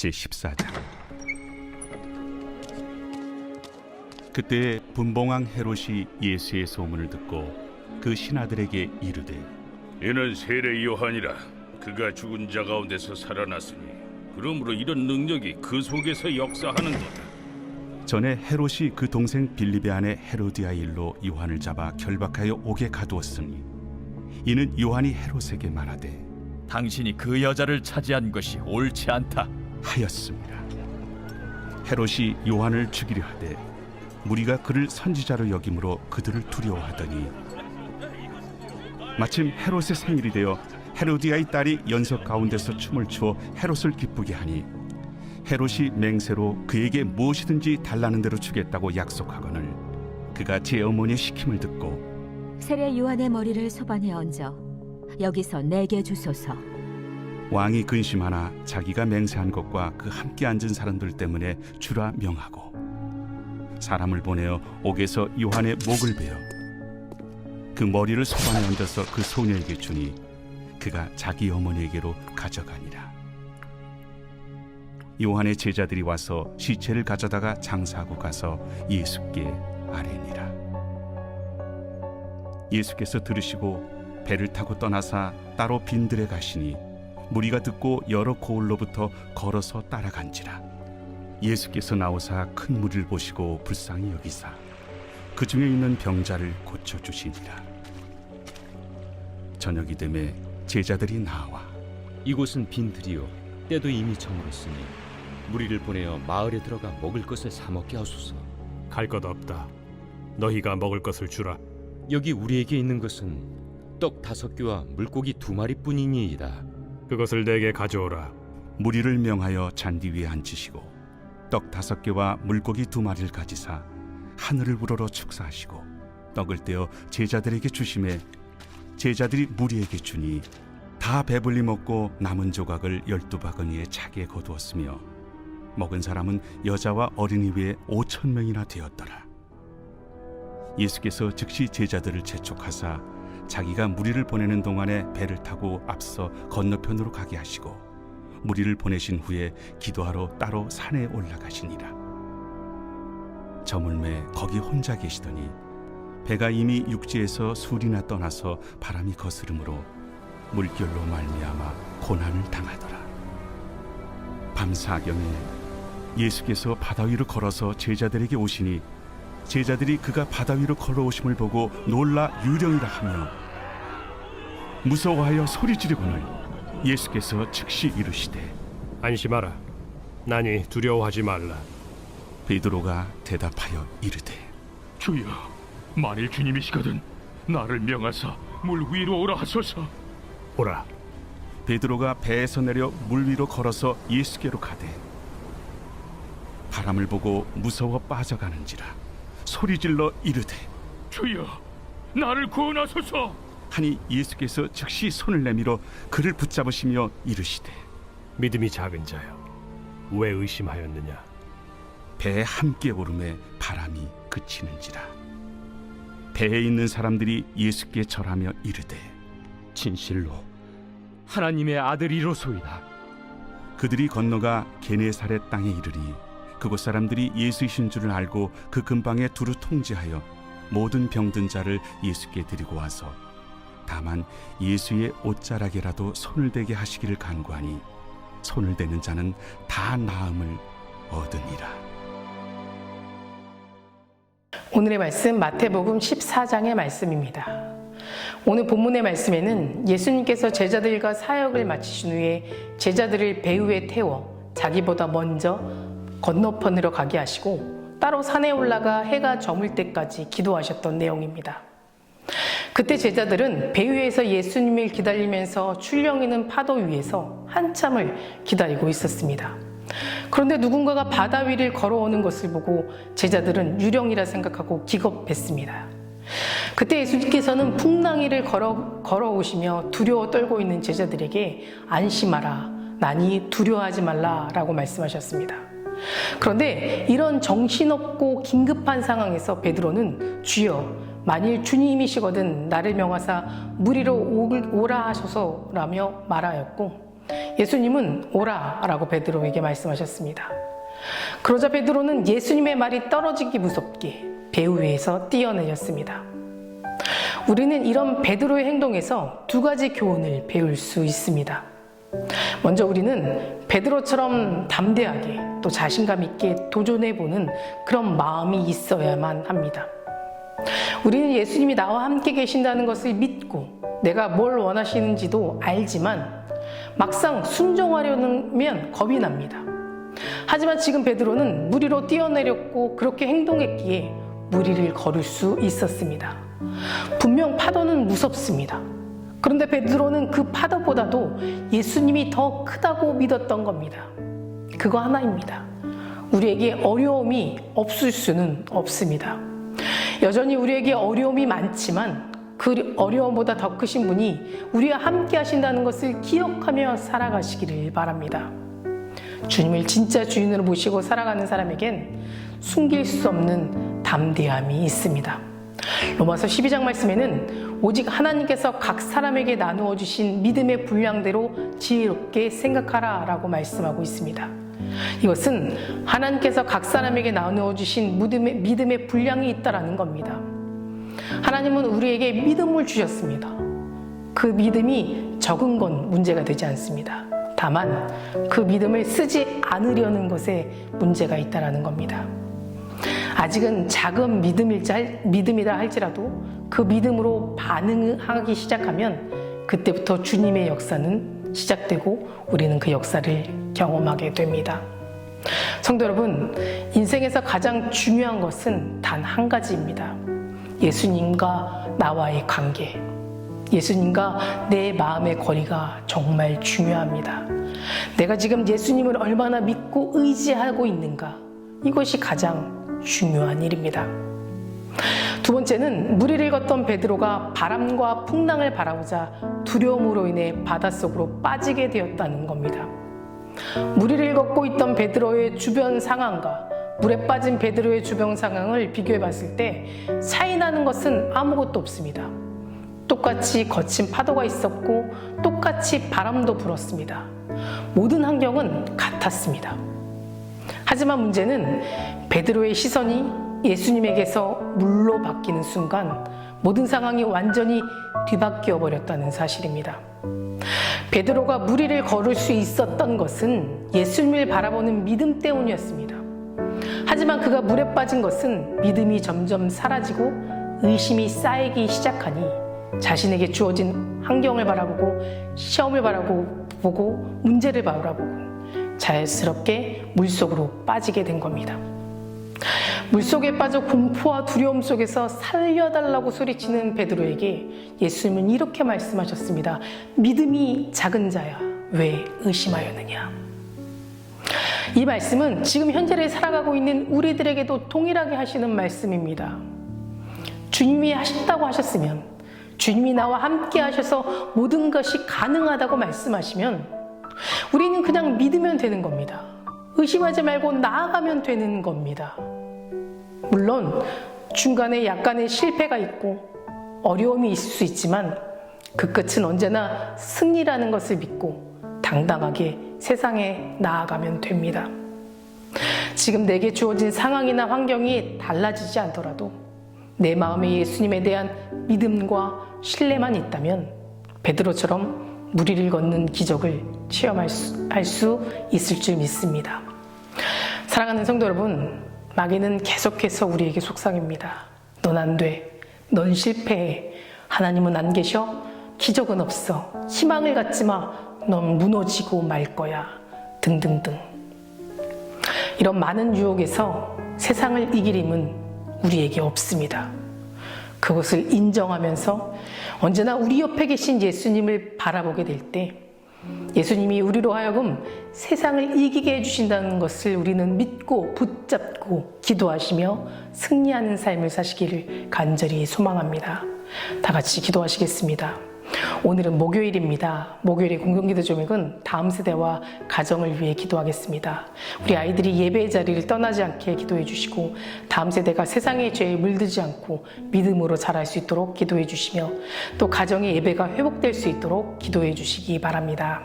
제14장. 그때 분봉왕 헤롯이 예수의 소문을 듣고 그 신하들에게 이르되, 이는 세례 요한이라. 그가 죽은 자 가운데서 살아났으니 그러므로 이런 능력이 그 속에서 역사하는도다. 전에 헤롯이 그 동생 빌립의 아내 헤로디아 일로 요한을 잡아 결박하여 옥에 가두었으니, 이는 요한이 헤롯에게 말하되 당신이 그 여자를 차지한 것이 옳지 않다 하였습니다. 헤롯이 요한을 죽이려 하되 무리가 그를 선지자로 여김으로 그들을 두려워하더니, 마침 헤롯의 생일이 되어 헤로디아의 딸이 연석 가운데서 춤을 추어 헤롯을 기쁘게 하니, 헤롯이 맹세로 그에게 무엇이든지 달라는 대로 주겠다고 약속하거늘 그가 제 어머니의 시킴을 듣고 세례 요한의 머리를 소반에 얹어 여기서 내게 주소서. 왕이 근심하나 자기가 맹세한 것과 그 함께 앉은 사람들 때문에 주라 명하고 사람을 보내어 옥에서 요한의 목을 베어 그 머리를 소반에 얹어서 그 소녀에게 주니 그가 자기 어머니에게로 가져가니라. 요한의 제자들이 와서 시체를 가져다가 장사하고 가서 예수께 아뢰니라. 예수께서 들으시고 배를 타고 떠나사 따로 빈들에 가시니 무리가 듣고 여러 고을로부터 걸어서 따라간지라. 예수께서 나오사 큰 무리를 보시고 불쌍히 여기사 그 중에 있는 병자를 고쳐주시니라. 저녁이 되매 제자들이 나와 이곳은 빈들이요 때도 이미 저물었으니 무리를 보내어 마을에 들어가 먹을 것을 사 먹게 하소서. 갈 것 없다. 너희가 먹을 것을 주라. 여기 우리에게 있는 것은 떡 5개와 물고기 2마리뿐이니이다. 그것을 내게 가져오라. 무리를 명하여 잔디 위에 앉히시고 떡 5개와 물고기 2마리를 가지사 하늘을 우러러 축사하시고 떡을 떼어 제자들에게 주시매 제자들이 무리에게 주니 다 배불리 먹고 남은 조각을 12바구니에 차게 거두었으며 먹은 사람은 여자와 어린이 외에 5,000명이나 되었더라. 예수께서 즉시 제자들을 재촉하사 자기가 무리를 보내는 동안에 배를 타고 앞서 건너편으로 가게 하시고 무리를 보내신 후에 기도하러 따로 산에 올라가시니라. 저물매 거기 혼자 계시더니 배가 이미 육지에서 술이나 떠나서 바람이 거스름으로 물결로 말미암아 고난을 당하더라. 밤사경에 예수께서 바다 위로 걸어서 제자들에게 오시니 제자들이 그가 바다 위로 걸어오심을 보고 놀라 유령이라 하며 무서워하여 소리 지르거늘 예수께서 즉시 이르시되 안심하라. 나니 두려워하지 말라. 베드로가 대답하여 이르되 주여, 만일 주님이시거든 나를 명하사 물 위로 오라 하소서. 오라. 베드로가 배에서 내려 물 위로 걸어서 예수께로 가되 바람을 보고 무서워 빠져가는지라 소리질러 이르되 주여, 나를 구원하소서. 하니 예수께서 즉시 손을 내밀어 그를 붙잡으시며 이르시되 믿음이 작은 자여, 왜 의심하였느냐? 배에 함께 오름에 바람이 그치는지라. 배에 있는 사람들이 예수께 절하며 이르되 진실로 하나님의 아들이로소이다. 그들이 건너가 게네사렛 땅에 이르니 그곳 사람들이 예수이신 줄을 알고 그 근방에 두루 통제하여 모든 병든 자를 예수께 데리고 와서 다만 예수의 옷자락에라도 손을 대게 하시기를 간구하니 손을 대는 자는 다 나음을 얻으니라. 오늘의 말씀 마태복음 14장의 말씀입니다. 오늘 본문의 말씀에는 예수님께서 제자들과 사역을 마치신 후에 제자들을 배 위에 태워 자기보다 먼저 건너편으로 가게 하시고 따로 산에 올라가 해가 저물 때까지 기도하셨던 내용입니다. 그때 제자들은 배 위에서 예수님을 기다리면서 출렁이는 파도 위에서 한참을 기다리고 있었습니다. 그런데 누군가가 바다 위를 걸어오는 것을 보고 제자들은 유령이라 생각하고 기겁했습니다. 그때 예수님께서는 풍랑이를 걸어오시며 두려워 떨고 있는 제자들에게 안심하라, 나니 두려워하지 말라 라고 말씀하셨습니다. 그런데 이런 정신없고 긴급한 상황에서 베드로는 주여, 만일 주님이시거든 나를 명하사 물 위로 오라 하소서라며 말하였고 예수님은 오라 라고 베드로에게 말씀하셨습니다. 그러자 베드로는 예수님의 말이 떨어지기 무섭게 배우 위에서 뛰어내렸습니다. 우리는 이런 베드로의 행동에서 두 가지 교훈을 배울 수 있습니다. 먼저 우리는 베드로처럼 담대하게 또 자신감 있게 도전해보는 그런 마음이 있어야만 합니다. 우리는 예수님이 나와 함께 계신다는 것을 믿고 내가 뭘 원하시는지도 알지만 막상 순종하려면 겁이 납니다. 하지만 지금 베드로는 물 위로 뛰어내렸고 그렇게 행동했기에 물 위를 걸을 수 있었습니다. 분명 파도는 무섭습니다. 그런데 베드로는 그 파도보다도 예수님이 더 크다고 믿었던 겁니다. 그거 하나입니다. 우리에게 어려움이 없을 수는 없습니다. 여전히 우리에게 어려움이 많지만 그 어려움보다 더 크신 분이 우리와 함께 하신다는 것을 기억하며 살아가시기를 바랍니다. 주님을 진짜 주인으로 모시고 살아가는 사람에겐 숨길 수 없는 담대함이 있습니다. 로마서 12장 말씀에는 오직 하나님께서 각 사람에게 나누어 주신 믿음의 분량대로 지혜롭게 생각하라 라고 말씀하고 있습니다. 이것은 하나님께서 각 사람에게 나누어 주신 믿음의 분량이 있다라는 겁니다. 하나님은 우리에게 믿음을 주셨습니다. 그 믿음이 적은 건 문제가 되지 않습니다. 다만 그 믿음을 쓰지 않으려는 것에 문제가 있다라는 겁니다. 아직은 작은 믿음이다 할지라도 그 믿음으로 반응하기 시작하면 그때부터 주님의 역사는 시작되고 우리는 그 역사를 경험하게 됩니다. 성도 여러분, 인생에서 가장 중요한 것은 단 한 가지입니다. 예수님과 나와의 관계, 예수님과 내 마음의 거리가 정말 중요합니다. 내가 지금 예수님을 얼마나 믿고 의지하고 있는가, 이것이 가장 중요한 일입니다. 두 번째는 물 위를 걷던 베드로가 바람과 풍랑을 바라보자 두려움으로 인해 바닷속으로 빠지게 되었다는 겁니다. 물 위를 걷고 있던 베드로의 주변 상황과 물에 빠진 베드로의 주변 상황을 비교해 봤을 때 차이 나는 것은 아무것도 없습니다. 똑같이 거친 파도가 있었고 똑같이 바람도 불었습니다. 모든 환경은 같았습니다. 하지만 문제는 베드로의 시선이 예수님에게서 물로 바뀌는 순간 모든 상황이 완전히 뒤바뀌어 버렸다는 사실입니다. 베드로가 물 위를 걸을 수 있었던 것은 예수님을 바라보는 믿음 때문이었습니다. 하지만 그가 물에 빠진 것은 믿음이 점점 사라지고 의심이 쌓이기 시작하니 자신에게 주어진 환경을 바라보고 시험을 바라보고 문제를 바라보고 자연스럽게 물속으로 빠지게 된 겁니다. 물속에 빠져 공포와 두려움 속에서 살려달라고 소리치는 베드로에게 예수님은 이렇게 말씀하셨습니다. 믿음이 작은 자야, 왜 의심하였느냐? 이 말씀은 지금 현재를 살아가고 있는 우리들에게도 동일하게 하시는 말씀입니다. 주님이 하신다고 하셨으면, 주님이 나와 함께 하셔서 모든 것이 가능하다고 말씀하시면 우리는 그냥 믿으면 되는 겁니다. 의심하지 말고 나아가면 되는 겁니다. 물론 중간에 약간의 실패가 있고 어려움이 있을 수 있지만 그 끝은 언제나 승리라는 것을 믿고 당당하게 세상에 나아가면 됩니다. 지금 내게 주어진 상황이나 환경이 달라지지 않더라도 내 마음에 예수님에 대한 믿음과 신뢰만 있다면 베드로처럼 물 위를 걷는 기적을 체험할 수 있을 줄 믿습니다. 사랑하는 성도 여러분, 마귀는 계속해서 우리에게 속삭입니다. 넌 안 돼. 넌 실패해. 하나님은 안 계셔. 기적은 없어. 희망을 갖지 마. 넌 무너지고 말 거야. 등등등. 이런 많은 유혹에서 세상을 이길 힘은 우리에게 없습니다. 그것을 인정하면서 언제나 우리 옆에 계신 예수님을 바라보게 될 때 예수님이 우리로 하여금 세상을 이기게 해주신다는 것을 우리는 믿고 붙잡고 기도하시며 승리하는 삶을 사시기를 간절히 소망합니다. 다 같이 기도하시겠습니다. 오늘은 목요일입니다. 목요일의 공동기도 제목은 다음 세대와 가정을 위해 기도하겠습니다. 우리 아이들이 예배의 자리를 떠나지 않게 기도해 주시고 다음 세대가 세상의 죄에 물들지 않고 믿음으로 자랄 수 있도록 기도해 주시며 또 가정의 예배가 회복될 수 있도록 기도해 주시기 바랍니다.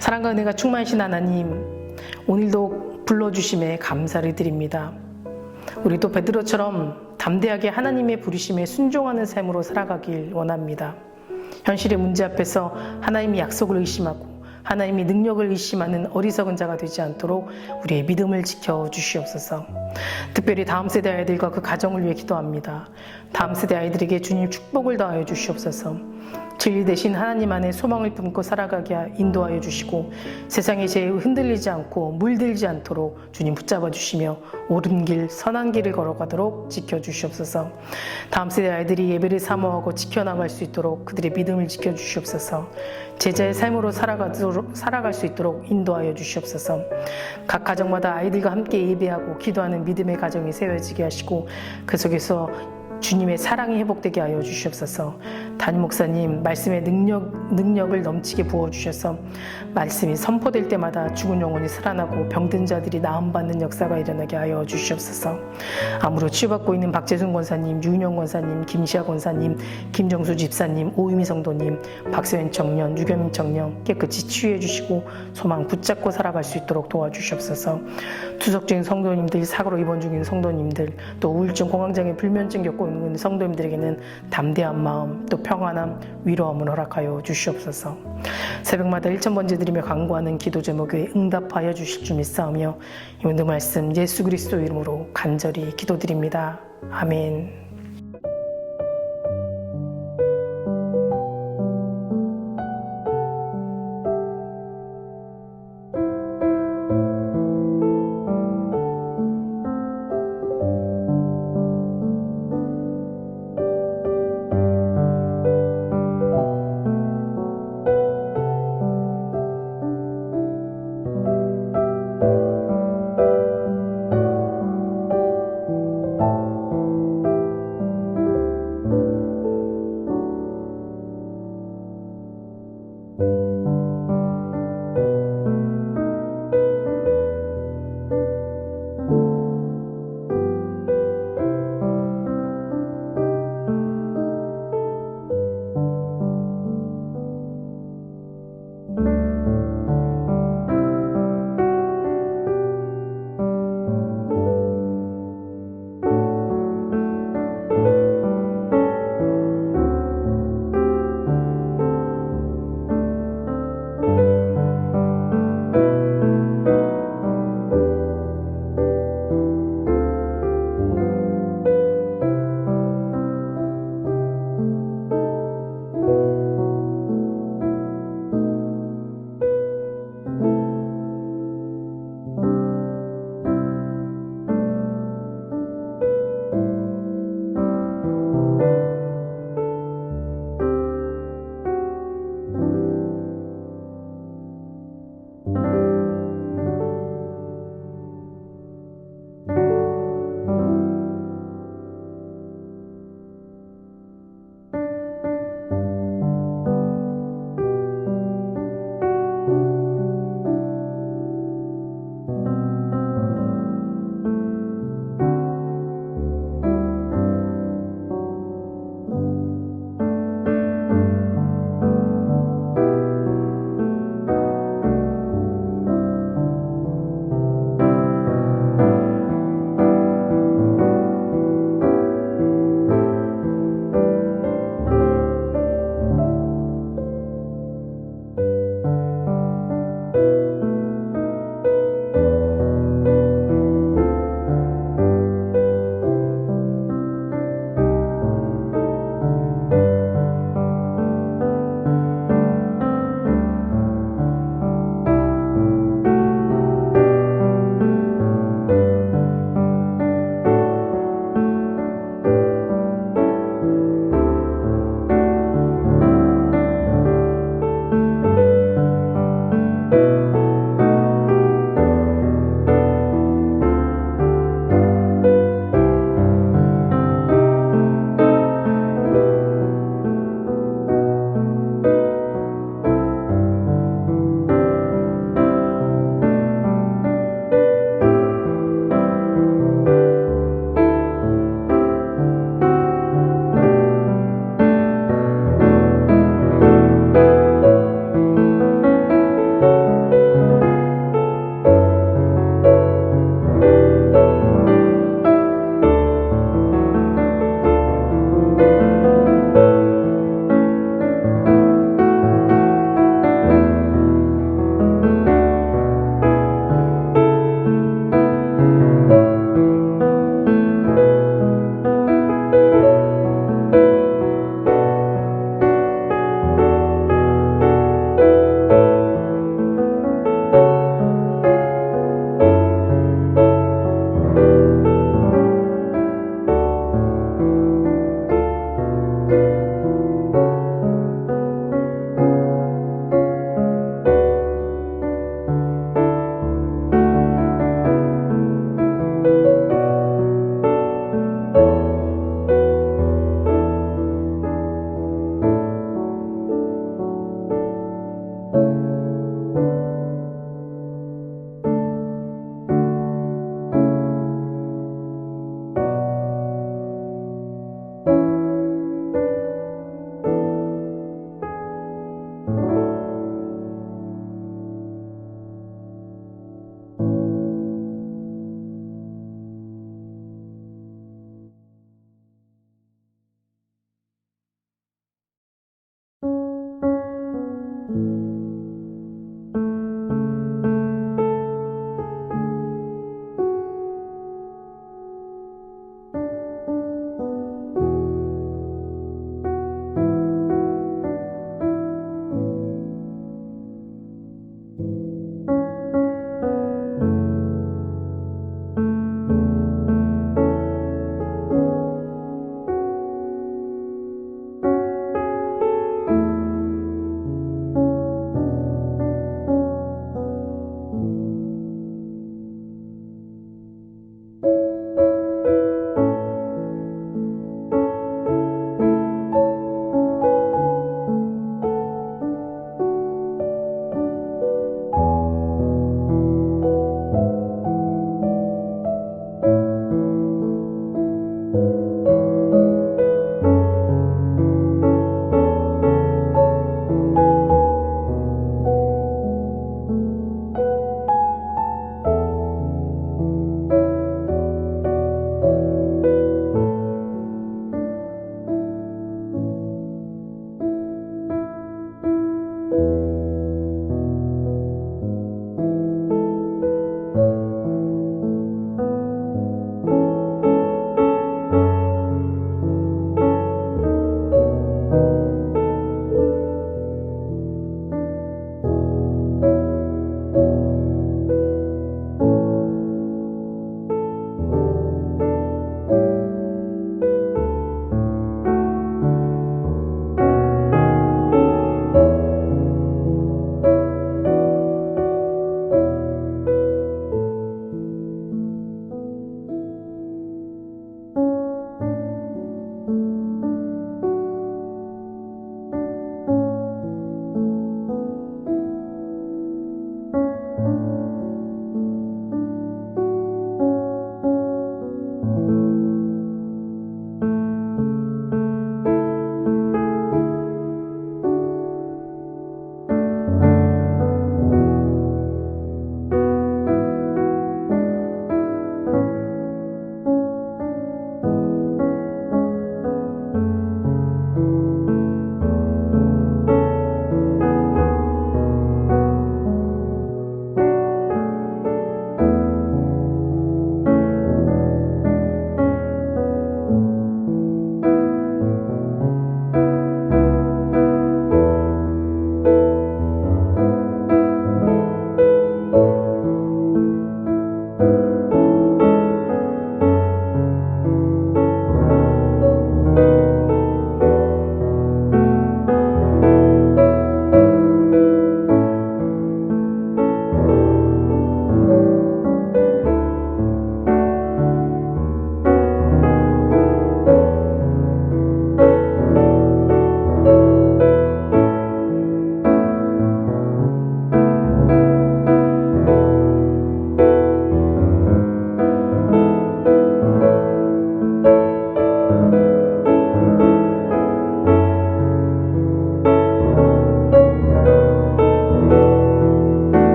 사랑과 은혜가 충만하신 하나님, 오늘도 불러주심에 감사를 드립니다. 우리도 베드로처럼 담대하게 하나님의 부르심에 순종하는 삶으로 살아가길 원합니다. 현실의 문제 앞에서 하나님의 약속을 의심하고 하나님의 능력을 의심하는 어리석은 자가 되지 않도록 우리의 믿음을 지켜주시옵소서. 특별히 다음 세대 아이들과 그 가정을 위해 기도합니다. 다음 세대 아이들에게 주님 축복을 더하여 주시옵소서. 진리 대신 하나님 안에 소망을 품고 살아가게 인도하여 주시고 세상의 죄에 흔들리지 않고 물들지 않도록 주님 붙잡아 주시며 옳은 길, 선한 길을 걸어가도록 지켜주시옵소서. 다음 세대 아이들이 예배를 사모하고 지켜나갈 수 있도록 그들의 믿음을 지켜주시옵소서. 제자의 삶으로 살아갈 수 있도록 인도하여 주시옵소서. 각 가정마다 아이들과 함께 예배하고 기도하는 믿음의 가정이 세워지게 하시고 그 속에서 주님의 사랑이 회복되게 하여 주시옵소서. 담임 목사님 말씀의 능력을 넘치게 부어주셔서 말씀이 선포될 때마다 죽은 영혼이 살아나고 병든 자들이 나음받는 역사가 일어나게 하여 주시옵소서. 암으로 치유받고 있는 박재순 권사님, 유은영 권사님, 김시아 권사님, 김정수 집사님, 오유미 성도님, 박세현 청년, 유겸인 청년 깨끗이 치유해 주시고 소망 붙잡고 살아갈 수 있도록 도와주시옵소서. 투석 중인 성도님들, 사고로 입원 중인 성도님들, 또 우울증, 공황장애, 불면증 겪고 있는 성도님들에게는 담대한 마음, 또 평안함, 위로함을 허락하여 주시옵소서. 새벽마다 1000번째 드리며 간구하는 기도 제목에 응답하여 주실 줄 믿사오며 이 모든 말씀 예수 그리스도 이름으로 간절히 기도드립니다. 아멘.